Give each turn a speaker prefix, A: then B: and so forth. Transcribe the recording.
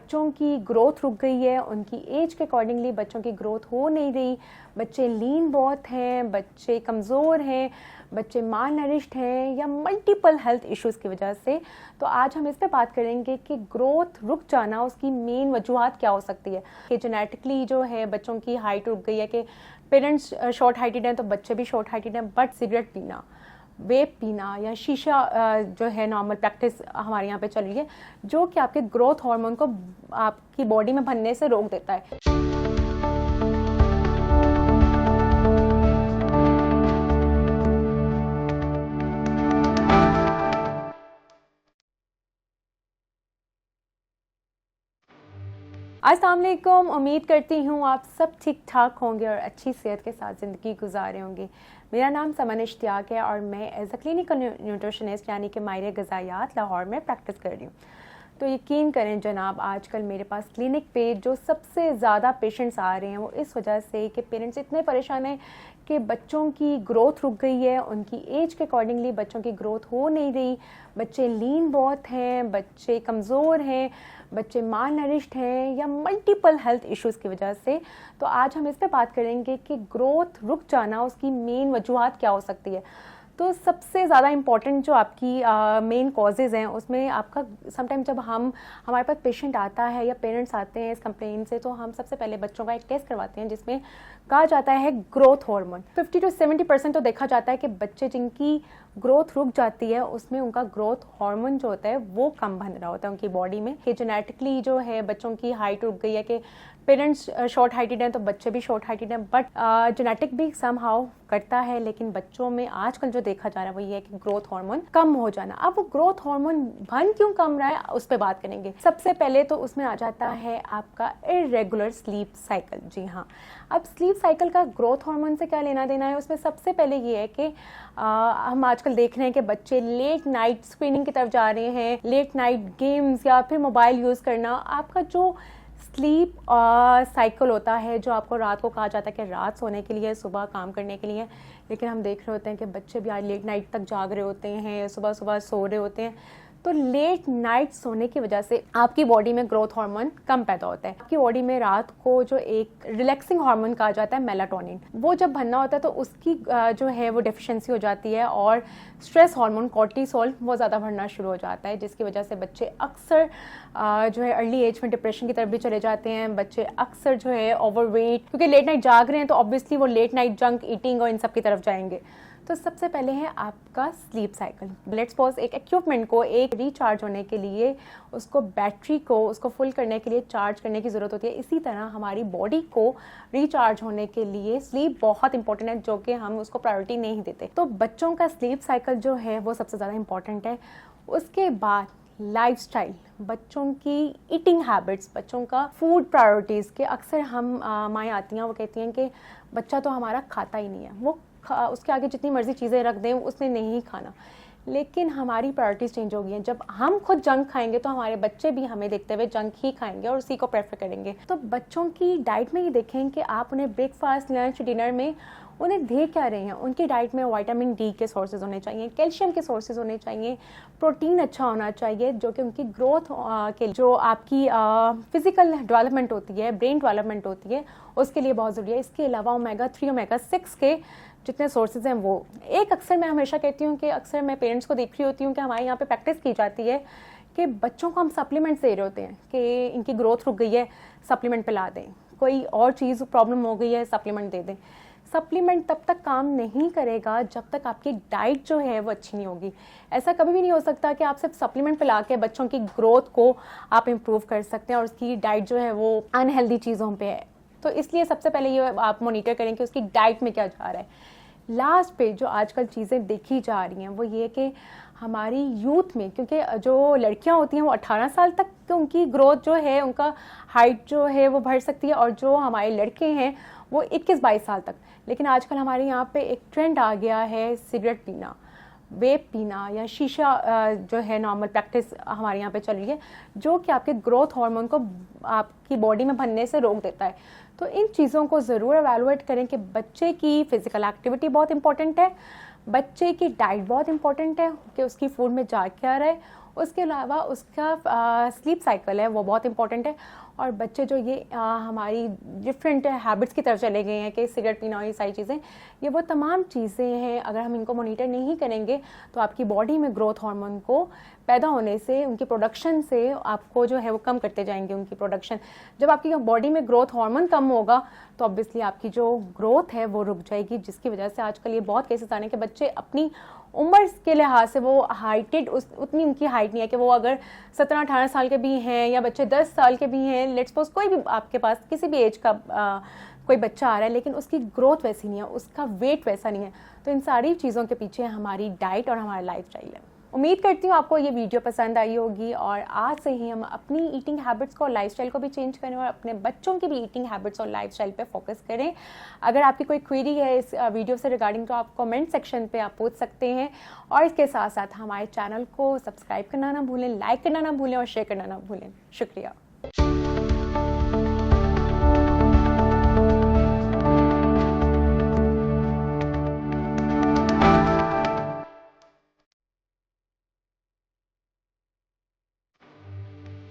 A: बच्चों की ग्रोथ रुक गई है, उनकी एज के अकॉर्डिंगली बच्चों की ग्रोथ हो नहीं रही, बच्चे लीन बहुत हैं, बच्चे कमज़ोर हैं, बच्चे माल नरिश्ड हैं या मल्टीपल हेल्थ इश्यूज़ की वजह से। तो आज हम इस पे बात करेंगे कि ग्रोथ रुक जाना उसकी मेन वजूहत क्या हो सकती है। कि जेनेटिकली जो है बच्चों की हाइट रुक गई है, कि पेरेंट्स शॉर्ट हाइटेड हैं तो बच्चे भी शॉर्ट हाइटेड हैं, बट सिगरेट पीना, वेप पीना या शीशा जो है नॉर्मल प्रैक्टिस हमारे यहाँ पे चल रही है, जो कि आपके ग्रोथ हार्मोन को आपकी बॉडी में बनने से रोक देता है। अस्सलाम वालेकुम, उम्मीद करती हूँ आप सब ठीक ठाक होंगे और अच्छी सेहत के साथ ज़िंदगी गुजारे होंगे। मेरा नाम समन इश्तियाक है और मैं एज अ क्लिनिकल न्यूट्रिशनिस्ट यानी कि माहिर ग़िज़ायात लाहौर में प्रैक्टिस कर रही हूँ। तो यकीन करें जनाब, आजकल मेरे पास क्लिनिक पे जो सबसे ज़्यादा पेशेंट्स आ रहे हैं वो इस वजह से कि पेरेंट्स इतने परेशान हैं कि बच्चों की ग्रोथ रुक गई है, उनकी एज के अकॉर्डिंगली बच्चों की ग्रोथ हो नहीं रही, बच्चे लीन बहुत हैं, बच्चे कमज़ोर हैं, बच्चे माल नरिश्ड हैं या मल्टीपल हेल्थ इश्यूज़ की वजह से। तो आज हम इस पे बात करेंगे कि ग्रोथ रुक जाना उसकी मेन वजूहत क्या हो सकती है। तो सबसे ज़्यादा इम्पॉर्टेंट जो आपकी मेन कॉजेज़ हैं उसमें आपका समटाइम जब हमारे पास पेशेंट आता है या पेरेंट्स आते हैं इस कंप्लेन से, तो हम सबसे पहले बच्चों का एक टेस्ट करवाते हैं जिसमें कहा जाता है ग्रोथ हार्मोन। 50 to 70% तो देखा जाता है कि बच्चे जिनकी ग्रोथ रुक जाती है उसमें उनका ग्रोथ हार्मोन जो होता है वो कम बन रहा होता है उनकी बॉडी में। कि जेनेटिकली जो है बच्चों की हाइट रुक गई है, कि पेरेंट्स शॉर्ट हाइटेड हैं तो बच्चे भी शॉर्ट हाइटेड हैं, बट जेनेटिक भी समहाउ करता है। लेकिन बच्चों में आजकल जो देखा जा रहा है वो ये है कि ग्रोथ हार्मोन कम हो जाना। अब वो ग्रोथ हार्मोन बन क्यों कम रहा है उस पर बात करेंगे। सबसे पहले तो उसमें आ जाता है आपका इर्रेगुलर स्लीप साइकिल। जी हाँ, अब स्लीप साइकिल का ग्रोथ हार्मोन से क्या लेना देना है। उसमें सबसे पहले ये है कि हम आजकल देख रहे हैं कि बच्चे लेट नाइट स्क्रीनिंग की तरफ जा रहे हैं, लेट नाइट गेम्स या फिर मोबाइल यूज़ करना। आपका जो स्लीप साइकिल होता है, जो आपको रात को कहा जाता है कि रात सोने के लिए, सुबह काम करने के लिए, लेकिन हम देख रहे होते हैं कि बच्चे भी आज लेट नाइट तक जाग रहे होते हैं, सुबह सुबह सो रहे होते हैं। तो लेट नाइट सोने की वजह से आपकी बॉडी में ग्रोथ हार्मोन कम पैदा होता है। आपकी बॉडी में रात को जो एक रिलैक्सिंग हार्मोन कहा जाता है मेलाटोनिन, वो जब बनना होता है तो उसकी जो है वो डेफिशिएंसी हो जाती है और स्ट्रेस हार्मोन कॉर्टिसोल वो ज़्यादा बढ़ना शुरू हो जाता है, जिसकी वजह से बच्चे अक्सर जो है अर्ली एज में डिप्रेशन की तरफ भी चले जाते हैं। बच्चे अक्सर जो है ओवरवेट, क्योंकि लेट नाइट जाग रहे हैं तो ऑब्वियसली वो लेट नाइट जंक ईटिंग और इन सब की तरफ जाएंगे। तो सबसे पहले है आपका स्लीप साइकिल। लेट्स सपोज एक इक्विपमेंट को एक रिचार्ज होने के लिए उसको बैटरी को उसको फुल करने के लिए चार्ज करने की ज़रूरत होती है। इसी तरह हमारी बॉडी को रिचार्ज होने के लिए स्लीप बहुत इंपॉर्टेंट है, जो कि हम उसको प्रायोरिटी नहीं देते। तो बच्चों का स्लीप साइकिल जो है वो सबसे ज़्यादा इंपॉर्टेंट है। उसके बाद लाइफस्टाइल, बच्चों की ईटिंग हैबिट्स, बच्चों का फूड प्रायोरिटीज़ के अक्सर हम माएँ आती हैं वो कहती हैं कि बच्चा तो हमारा खाता ही नहीं है, वो उसके आगे जितनी मर्जी चीज़ें रख दें उसने नहीं खाना। लेकिन हमारी प्रायोरिटीज़ चेंज हो गई हैं। जब हम खुद जंक खाएंगे तो हमारे बच्चे भी हमें देखते हुए जंक ही खाएंगे और उसी को प्रेफर करेंगे। तो बच्चों की डाइट में ये देखें कि आप उन्हें ब्रेकफास्ट, लंच, डिनर में उन्हें दे क्या रहे हैं। उनकी डाइट में विटामिन डी के सोर्सेज होने चाहिए, कैल्शियम के सोर्सेज होने चाहिए, प्रोटीन अच्छा होना चाहिए, जो कि उनकी ग्रोथ के जो आपकी फिजिकल डेवलपमेंट होती है, ब्रेन डेवलपमेंट होती है, उसके लिए बहुत ज़रूरी है। इसके अलावा ओमेगा 3, ओमेगा 6 के जितने सोर्सेज हैं वो एक अक्सर मैं हमेशा कहती हूँ कि अक्सर मैं पेरेंट्स को देख रही होती हूँ कि हमारे यहाँ पे प्रैक्टिस की जाती है कि बच्चों को हम सप्लीमेंट्स दे रहे होते हैं कि इनकी ग्रोथ रुक गई है, सप्लीमेंट पिला दें, कोई और चीज़ प्रॉब्लम हो गई है, सप्लीमेंट दे दें। सप्लीमेंट तब तक काम नहीं करेगा जब तक आपकी डाइट जो है वो अच्छी नहीं होगी। ऐसा कभी भी नहीं हो सकता कि आप सिर्फ सप्लीमेंट पिला के बच्चों की ग्रोथ को आप इम्प्रूव कर सकते हैं और उसकी डाइट जो है वो अनहेल्दी चीज़ों पे है। तो इसलिए सबसे पहले ये आप मॉनिटर करें कि उसकी डाइट में क्या जा रहा है। लास्ट पे जो आजकल चीज़ें देखी जा रही हैं वो ये कि हमारी यूथ में, क्योंकि जो लड़कियां होती हैं वो 18 साल तक तो उनकी ग्रोथ जो है, उनका हाइट जो है वो बढ़ सकती है, और जो हमारे लड़के हैं वो 21-22 साल तक। लेकिन आजकल हमारे यहाँ पे एक ट्रेंड आ गया है सिगरेट पीना, वेप पीना या शीशा जो है नॉर्मल प्रैक्टिस हमारे यहाँ पे चल रही है, जो कि आपके ग्रोथ हार्मोन को आपकी बॉडी में बनने से रोक देता है। तो इन चीज़ों को ज़रूर एवेलुएट करें कि बच्चे की फिज़िकल एक्टिविटी बहुत इंपॉर्टेंट है, बच्चे की डाइट बहुत इंपॉर्टेंट है कि उसकी फूड में जा क्या रहा है, उसके अलावा उसका स्लीप साइकिल है वो बहुत इंपॉर्टेंट है। और बच्चे जो ये हमारी डिफरेंट हैबिट्स की तरफ चले गए हैं कि सिगरेट पीना और ये सारी चीज़ें, ये वो तमाम चीज़ें हैं, अगर हम इनको मॉनिटर नहीं करेंगे तो आपकी बॉडी में ग्रोथ हार्मोन को पैदा होने से, उनकी प्रोडक्शन से आपको जो है वो कम करते जाएंगे उनकी प्रोडक्शन। जब आपकी बॉडी में ग्रोथ हार्मोन कम होगा तो ऑब्वियसली आपकी जो ग्रोथ है वो रुक जाएगी, जिसकी वजह से आजकल ये बहुत केसेस आने के बच्चे अपनी उम्र के लिहाज से वो हाइटेड उतनी उनकी हाइट नहीं है कि वो अगर 17-18 साल के भी हैं या बच्चे 10 साल के भी हैं, लेट्स सपोज कोई भी आपके पास किसी भी एज का कोई बच्चा आ रहा है लेकिन उसकी ग्रोथ वैसी नहीं है, उसका वेट वैसा नहीं है। तो इन सारी चीज़ों के पीछे हमारी डाइट और हमारा लाइफस्टाइल है। उम्मीद करती हूँ आपको ये वीडियो पसंद आई होगी और आज से ही हम अपनी ईटिंग हैबिट्स को और लाइफस्टाइल को भी चेंज करें और अपने बच्चों की भी ईटिंग हैबिट्स और लाइफस्टाइल पे फोकस करें। अगर आपकी कोई क्वेरी है इस वीडियो से रिगार्डिंग तो आप कमेंट सेक्शन पे आप पूछ सकते हैं। और इसके साथ साथ हमारे चैनल को सब्सक्राइब करना ना भूलें, लाइक करना ना भूलें और शेयर करना ना भूलें। शुक्रिया।